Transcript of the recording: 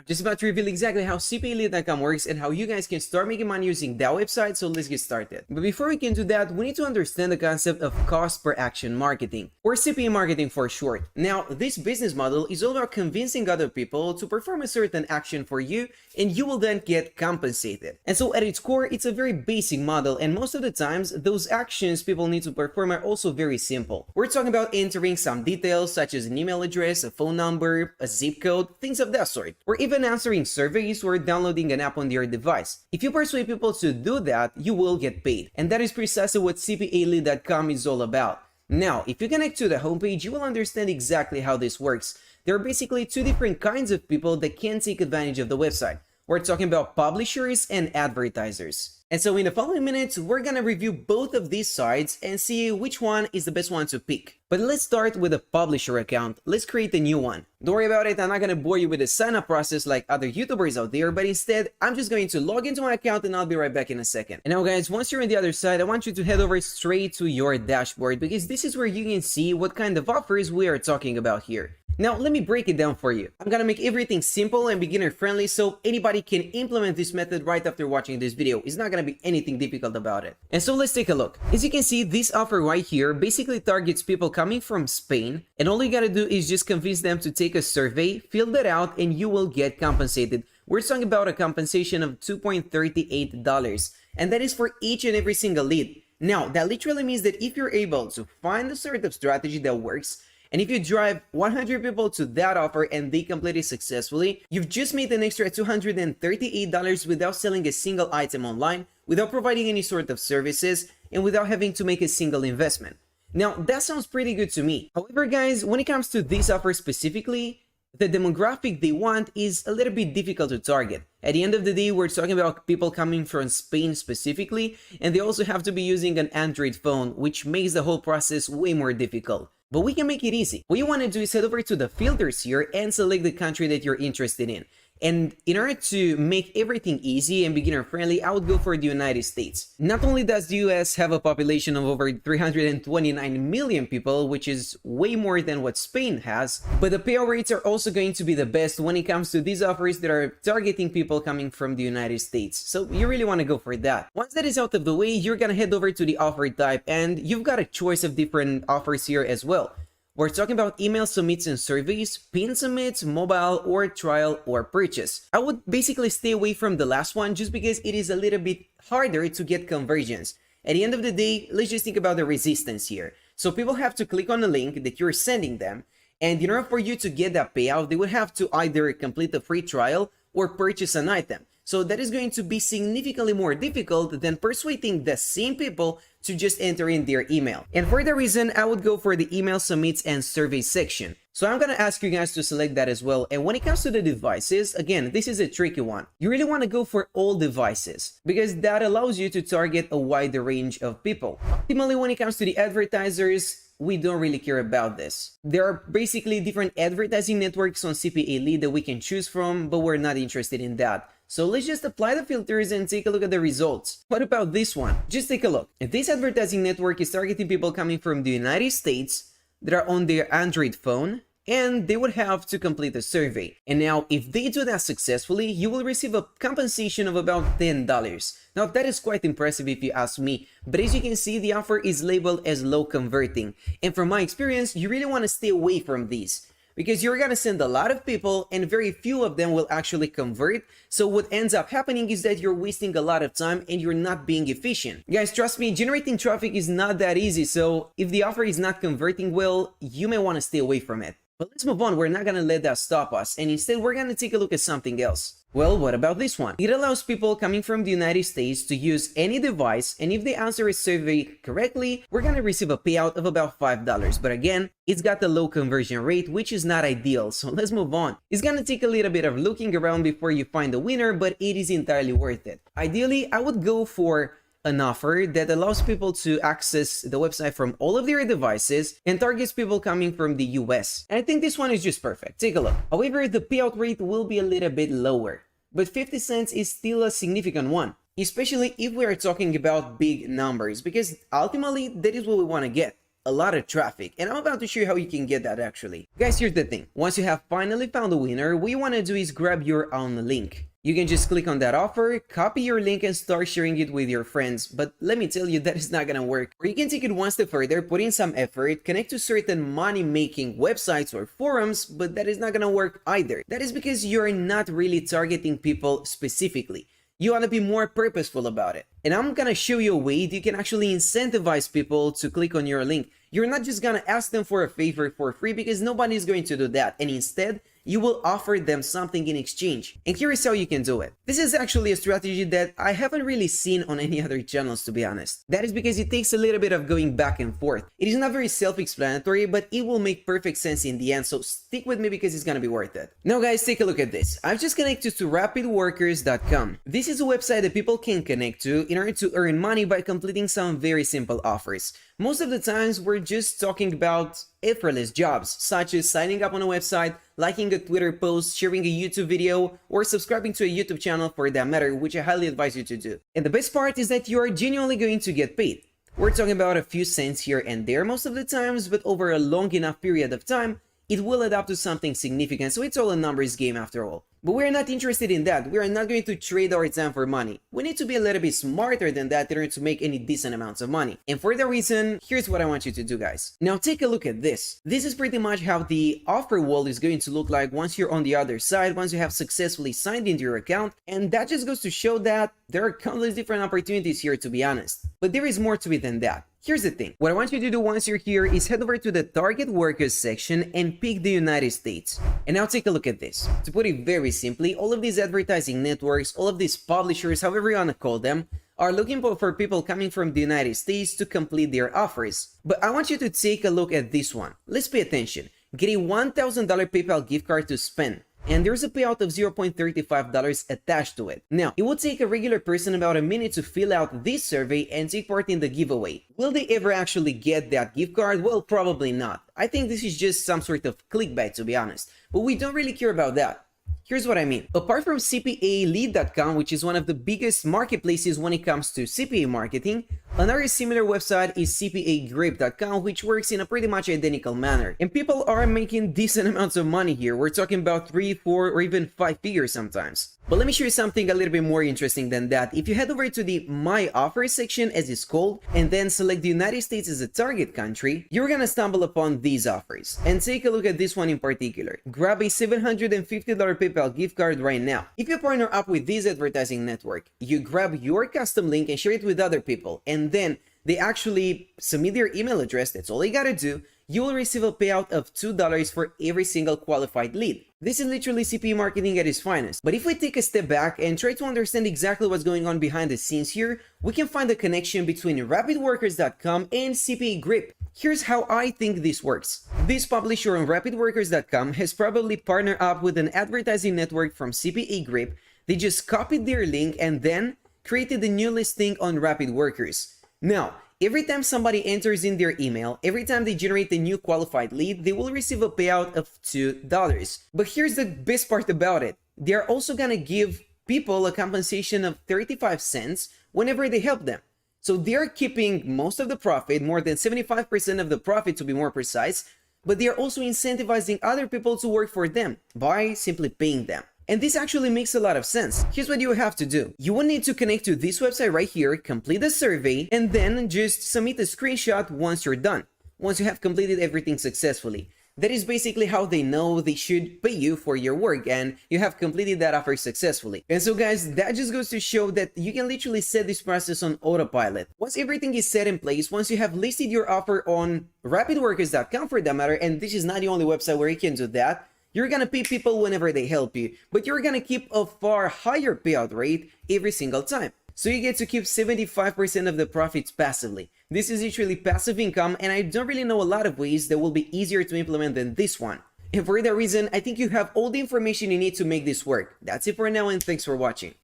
I'm just about to reveal exactly how CPALEAD.com works and how you guys can start making money using that website, so let's get started. But before we can do that, we need to understand the concept of cost per action marketing, or CPA marketing for short. Now, this business model is all about convincing other people to perform a certain action for you, and you will then get compensated. And so at its core, it's a very basic model, and most of the times, those actions people need to perform are also very simple. We're talking about entering some details such as an email address, a phone number, a zip code, things of that sort, or even answering surveys or downloading an app on your device. If you persuade people to do that, you will get paid. And that is precisely what CPALEAD.com is all about. Now, if you connect to the homepage, you will understand exactly how this works. There are basically two different kinds of people that can take advantage of the website. We're talking about publishers and advertisers. And so in the following minutes, we're gonna review both of these sites and see which one is the best one to pick. But let's start with a publisher account. Let's create a new one. Don't worry about it, I'm not gonna bore you with the sign-up process like other YouTubers out there, but instead, I'm just going to log into my account and I'll be right back in a second. And now guys, once you're on the other side, I want you to head over straight to your dashboard because this is where you can see what kind of offers we are talking about here. Now, let me break it down for you. I'm gonna make everything simple and beginner friendly so anybody can implement this method right after watching this video. It's not gonna be anything difficult about it. And so let's take a look. As you can see, this offer right here basically targets people coming from Spain, and all you gotta do is just convince them to take a survey, fill that out, and you will get compensated. We're talking about a compensation of $2.38, and that is for each and every single lead. Now, that literally means that if you're able to find the sort of strategy that works, and if you drive 100 people to that offer and they complete it successfully, you've just made an extra $238 without selling a single item online, without providing any sort of services, and without having to make a single investment. Now, that sounds pretty good to me. However, guys, when it comes to this offer specifically, the demographic they want is a little bit difficult to target. At the end of the day, we're talking about people coming from Spain specifically, and they also have to be using an Android phone, which makes the whole process way more difficult. But we can make it easy. What you want to do is head over to the filters here and select the country that you're interested in. And in order to make everything easy and beginner friendly, I would go for the United States. Not only does the US have a population of over 329 million people, which is way more than what Spain has, but the payout rates are also going to be the best when it comes to these offers that are targeting people coming from the United States. So you really want to go for that. Once that is out of the way, you're gonna head over to the offer type, and you've got a choice of different offers here as well. We're talking about email submits and surveys, pin submits, mobile, or trial, or purchase. I would basically stay away from the last one just because it is a little bit harder to get conversions. At the end of the day, let's just think about the resistance here. So people have to click on the link that you're sending them, and in order for you to get that payout, they would have to either complete the free trial or purchase an item. So that is going to be significantly more difficult than persuading the same people to just enter in their email. And for that reason, I would go for the email submits and survey section. So I'm gonna ask you guys to select that as well. And when it comes to the devices, again, this is a tricky one. You really wanna go for all devices because that allows you to target a wider range of people. Ultimately, when it comes to the advertisers, we don't really care about this. There are basically different advertising networks on CPALEAD that we can choose from, but we're not interested in that. So let's just apply the filters and take a look at the results. What about this one? Just take a look. This advertising network is targeting people coming from the United States that are on their Android phone, and they would have to complete a survey. And now, if they do that successfully, you will receive a compensation of about $10. Now, that is quite impressive if you ask me, but as you can see, the offer is labeled as low converting. And from my experience, you really want to stay away from these, because you're gonna send a lot of people and very few of them will actually convert. So what ends up happening is that you're wasting a lot of time and you're not being efficient. Guys, trust me, generating traffic is not that easy. So if the offer is not converting well, you may want to stay away from it. But let's move on. We're not gonna let that stop us, and instead we're gonna take a look at something else. Well, what about this one? It allows people coming from the United States to use any device, and if they answer a survey correctly, we're gonna receive a payout of about $5. But again, it's got the low conversion rate, which is not ideal, so let's move on. It's gonna take a little bit of looking around before you find the winner, but it is entirely worth it. Ideally, I would go for an offer that allows people to access the website from all of their devices and targets people coming from the US. And I think this one is just perfect. Take a look. However, the payout rate will be a little bit lower, but 50 cents is still a significant one, especially if we are talking about big numbers, because ultimately that is what we want to get. a lot of traffic, and I'm about to show you how you can get that actually. Guys, here's the thing. Once you have finally found a winner, what you want to do is grab your own link. You can just click on that offer, copy your link, and start sharing it with your friends. But let me tell you, that is not gonna work. Or you can take it one step further, put in some effort, connect to certain money-making websites or forums, but that is not gonna work either. That is because you're not really targeting people specifically. You want to be more purposeful about it. And I'm gonna show you a way that you can actually incentivize people to click on your link. You're not just gonna ask them for a favor for free, because nobody is going to do that. And instead, you will offer them something in exchange. And here is how you can do it. This is actually a strategy that I haven't really seen on any other channels, to be honest. That is because it takes a little bit of going back and forth. It is not very self-explanatory, but it will make perfect sense in the end, so stick with me because it's gonna be worth it. Now guys, take a look at this. I've just connected to rapidworkers.com. This is a website that people can connect to in order to earn money by completing some very simple offers. Most of the times, we're just talking about effortless jobs, such as signing up on a website, liking a Twitter post, sharing a YouTube video, or subscribing to a YouTube channel for that matter, which I highly advise you to do. And the best part is that you are genuinely going to get paid. We're talking about a few cents here and there most of the times, but over a long enough period of time, it will add up to something significant, so it's all a numbers game after all. But we're not interested in that. We are not going to trade our time for money. We need to be a little bit smarter than that in order to make any decent amounts of money. And for that reason, here's what I want you to do, guys. Now take a look at this. This is pretty much how the offer wall is going to look like once you're on the other side, once you have successfully signed into your account. And that just goes to show that there are countless different opportunities here, to be honest. But there is more to it than that. Here's the thing. What I want you to do once you're here is head over to the target workers section and pick the United States. And now take a look at this. To put it very simply, all of these advertising networks, all of these publishers, however you want to call them, are looking for people coming from the United States to complete their offers. But I want you to take a look at this one. Let's pay attention. Get a $1,000 PayPal gift card to spend. And there's a payout of $0.35 attached to it. Now, it will take a regular person about a minute to fill out this survey and take part in the giveaway. Will they ever actually get that gift card? Well, probably not. I think this is just some sort of clickbait, to be honest. But we don't really care about that. Here's what I mean. Apart from CPALEAD.com, which is one of the biggest marketplaces when it comes to CPA marketing, another similar website is CPAGrip.com, which works in a pretty much identical manner. And people are making decent amounts of money here. We're talking about 3, 4, or even 5 figures sometimes. But let me show you something a little bit more interesting than that. If you head over to the My Offers section, as it's called, and then select the United States as a target country, you're gonna stumble upon these offers. And take a look at this one in particular. Grab a $750 PayPal gift card right now. If you partner up with this advertising network, you grab your custom link and share it with other people, and then they actually submit their email address. That's all you gotta do. You will receive a payout of $2 for every single qualified lead. This is literally CPA marketing at its finest. But if we take a step back and try to understand exactly what's going on behind the scenes here, we can find a connection between rapidworkers.com and CPA Grip. Here's how I think this works. This publisher on rapidworkers.com has probably partnered up with an advertising network from CPA Grip. They just copied their link and then created a new listing on RapidWorkers. Now, every time somebody enters in their email, every time they generate a new qualified lead, they will receive a payout of $2. But here's the best part about it. They're also gonna give people a compensation of 35 cents whenever they help them. So they're keeping most of the profit, more than 75% of the profit to be more precise, but they're also incentivizing other people to work for them by simply paying them. And this actually makes a lot of sense. Here's what you have to do. You will need to connect to this website right here, complete the survey, and then just submit a screenshot once you're done, once you have completed everything successfully. That is basically how they know they should pay you for your work and you have completed that offer successfully. And so guys, that just goes to show that you can literally set this process on autopilot. Once everything is set in place, once you have listed your offer on rapidworkers.com for that matter, and this is not the only website where you can do that, you're gonna pay people whenever they help you, but you're gonna keep a far higher payout rate every single time. So you get to keep 75% of the profits passively. This is literally passive income, and I don't really know a lot of ways that will be easier to implement than this one. And for that reason, I think you have all the information you need to make this work. That's it for now, and thanks for watching.